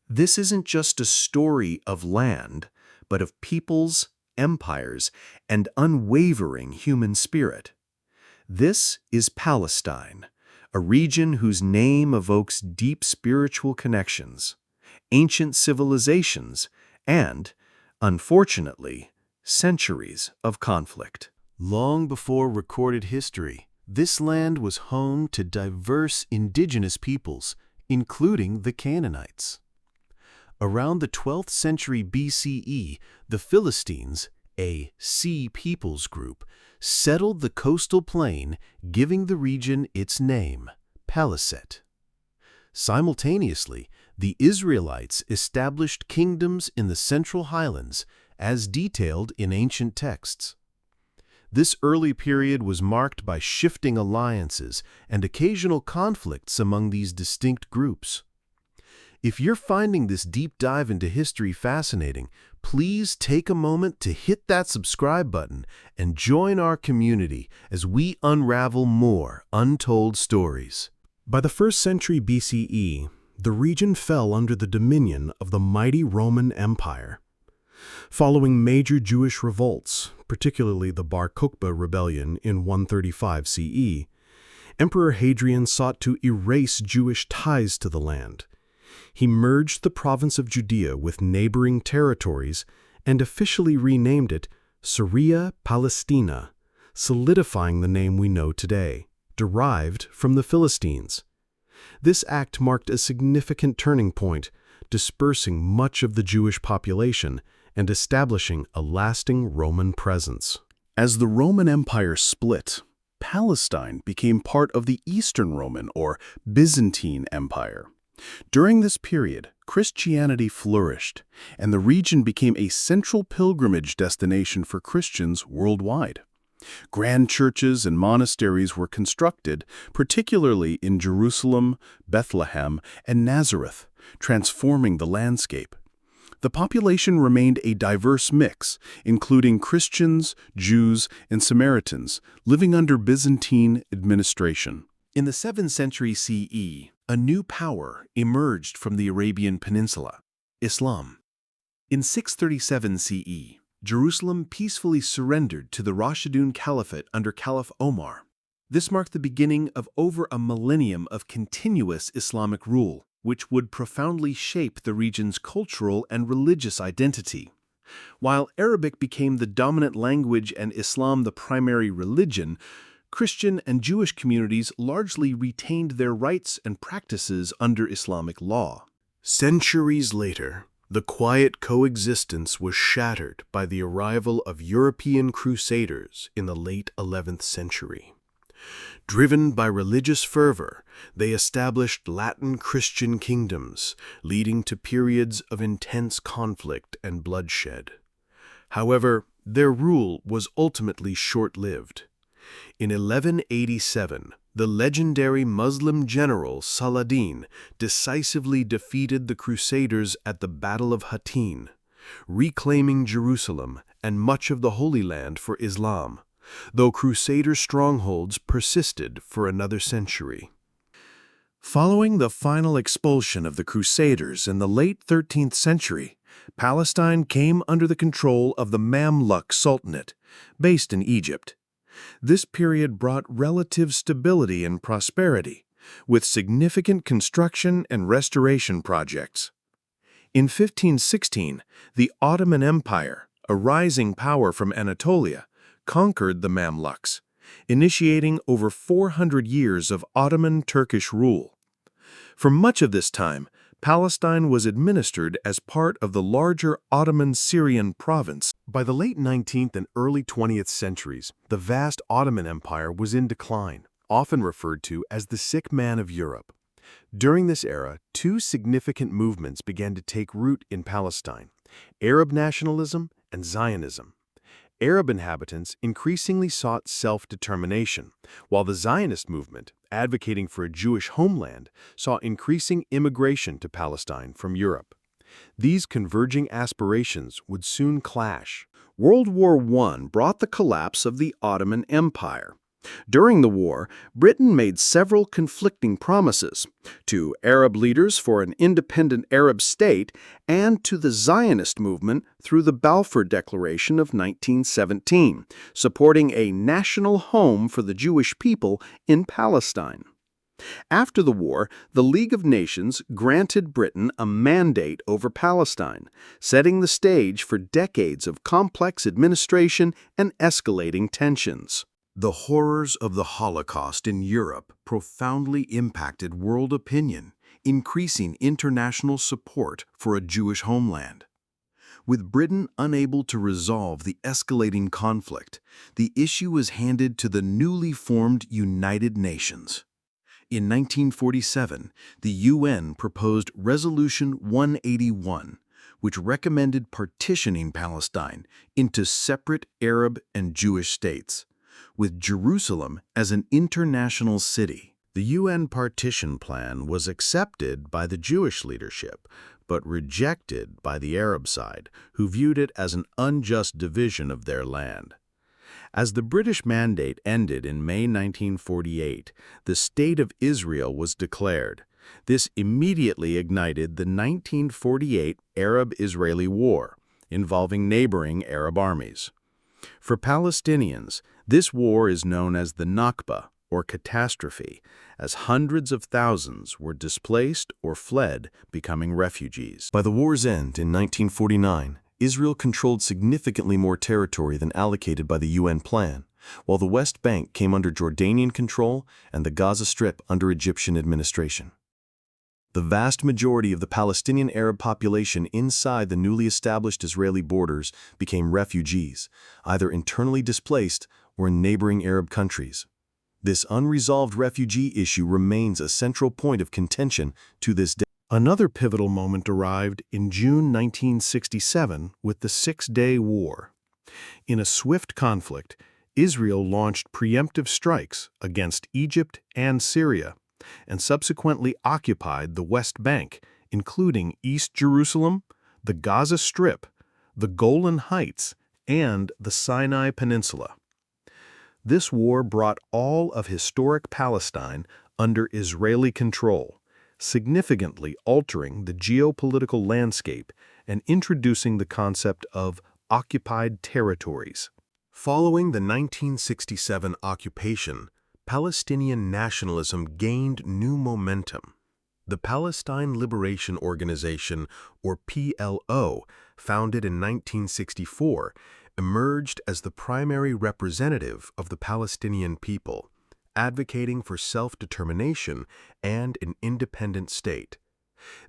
This isn't just a story of land, but of peoples, empires, and unwavering human spirit. This is Palestine, a region whose name evokes deep spiritual connections, ancient civilizations, and, unfortunately, centuries of conflict. Long before recorded history, this land was home to diverse indigenous peoples, including the Canaanites. Around the 12th century BCE, the Philistines, a Sea Peoples group, settled the coastal plain, giving the region its name, Palestine. Simultaneously, the Israelites established kingdoms in the Central Highlands, as detailed in ancient texts. This early period was marked by shifting alliances and occasional conflicts among these distinct groups. If you're finding this deep dive into history fascinating, please take a moment to hit that subscribe button and join our community as we unravel more untold stories. By the 1st century BCE, the region fell under the dominion of the mighty Roman Empire. Following major Jewish revolts, particularly the Bar Kokhba rebellion in 135 CE, Emperor Hadrian sought to erase Jewish ties to the land. He merged the province of Judea with neighboring territories and officially renamed it Syria Palestina, solidifying the name we know today, derived from the Philistines. This act marked a significant turning point, dispersing much of the Jewish population and establishing a lasting Roman presence. As the Roman Empire split, Palestine became part of the Eastern Roman or Byzantine Empire. During this period, Christianity flourished, and the region became a central pilgrimage destination for Christians worldwide. Grand churches and monasteries were constructed, particularly in Jerusalem, Bethlehem, and Nazareth, transforming the landscape. The population remained a diverse mix, including Christians, Jews, and Samaritans, living under Byzantine administration. In the 7th century CE, a new power emerged from the Arabian Peninsula, Islam. In 637 CE, Jerusalem peacefully surrendered to the Rashidun Caliphate under Caliph Omar. This marked the beginning of over a millennium of continuous Islamic rule, which would profoundly shape the region's cultural and religious identity. While Arabic became the dominant language and Islam the primary religion, Christian and Jewish communities largely retained their rights and practices under Islamic law. Centuries later, the quiet coexistence was shattered by the arrival of European Crusaders in the late 11th century. Driven by religious fervor, they established Latin Christian kingdoms, leading to periods of intense conflict and bloodshed. However, their rule was ultimately short-lived. In 1187, the legendary Muslim general Saladin decisively defeated the Crusaders at the Battle of Hattin, reclaiming Jerusalem and much of the Holy Land for Islam, though Crusader strongholds persisted for another century. Following the final expulsion of the Crusaders in the late 13th century, Palestine came under the control of the Mamluk Sultanate, based in Egypt. This period brought relative stability and prosperity, with significant construction and restoration projects. In 1516, the Ottoman Empire, a rising power from Anatolia, conquered the Mamluks, initiating over 400 years of Ottoman Turkish rule. For much of this time, Palestine was administered as part of the larger Ottoman Syrian province. By the late 19th and early 20th centuries, the vast Ottoman Empire was in decline, often referred to as the sick man of Europe. During this era, two significant movements began to take root in Palestine: Arab nationalism and Zionism. Arab inhabitants increasingly sought self-determination, while the Zionist movement, advocating for a Jewish homeland, saw increasing immigration to Palestine from Europe. These converging aspirations would soon clash. World War I brought the collapse of the Ottoman Empire. During the war, Britain made several conflicting promises to Arab leaders for an independent Arab state and to the Zionist movement through the Balfour Declaration of 1917, supporting a national home for the Jewish people in Palestine. After the war, the League of Nations granted Britain a mandate over Palestine, setting the stage for decades of complex administration and escalating tensions. The horrors of the Holocaust in Europe profoundly impacted world opinion, increasing international support for a Jewish homeland. With Britain unable to resolve the escalating conflict, the issue was handed to the newly formed United Nations. In 1947, the UN proposed Resolution 181, which recommended partitioning Palestine into separate Arab and Jewish states, with Jerusalem as an international city. The UN partition plan was accepted by the Jewish leadership, but rejected by the Arab side, who viewed it as an unjust division of their land. As the British mandate ended in May 1948, the State of Israel was declared. This immediately ignited the 1948 Arab-Israeli War, involving neighboring Arab armies. For Palestinians, this war is known as the Nakba, or catastrophe, as hundreds of thousands were displaced or fled, becoming refugees. By the war's end in 1949, Israel controlled significantly more territory than allocated by the UN plan, while the West Bank came under Jordanian control and the Gaza Strip under Egyptian administration. The vast majority of the Palestinian Arab population inside the newly established Israeli borders became refugees, either internally displaced or in neighboring Arab countries. This unresolved refugee issue remains a central point of contention to this day. Another pivotal moment arrived in June 1967 with the Six-Day War. In a swift conflict, Israel launched preemptive strikes against Egypt and Syria, and subsequently occupied the West Bank, including East Jerusalem, the Gaza Strip, the Golan Heights, and the Sinai Peninsula. This war brought all of historic Palestine under Israeli control, significantly altering the geopolitical landscape and introducing the concept of occupied territories. Following the 1967 occupation, Palestinian nationalism gained new momentum. The Palestine Liberation Organization, or PLO, founded in 1964, emerged as the primary representative of the Palestinian people, advocating for self-determination and an independent state.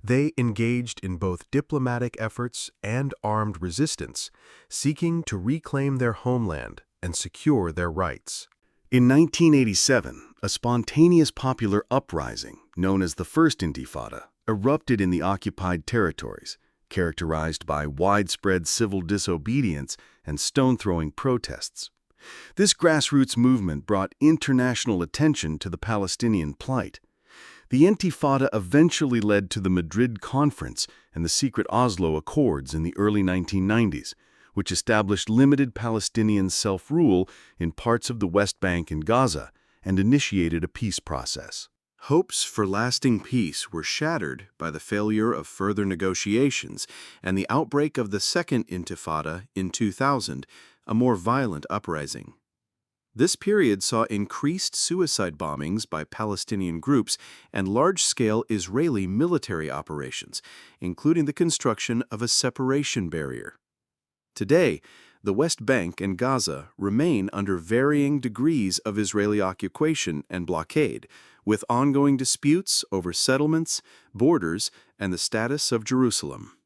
They engaged in both diplomatic efforts and armed resistance, seeking to reclaim their homeland and secure their rights. In 1987, a spontaneous popular uprising, known as the First Intifada, erupted in the occupied territories, characterized by widespread civil disobedience and stone-throwing protests. This grassroots movement brought international attention to the Palestinian plight. The Intifada eventually led to the Madrid Conference and the secret Oslo Accords in the early 1990s, which established limited Palestinian self-rule in parts of the West Bank and Gaza and initiated a peace process. Hopes for lasting peace were shattered by the failure of further negotiations and the outbreak of the Second Intifada in 2000, a more violent uprising. This period saw increased suicide bombings by Palestinian groups and large-scale Israeli military operations, including the construction of a separation barrier. Today, the West Bank and Gaza remain under varying degrees of Israeli occupation and blockade, with ongoing disputes over settlements, borders, and the status of Jerusalem.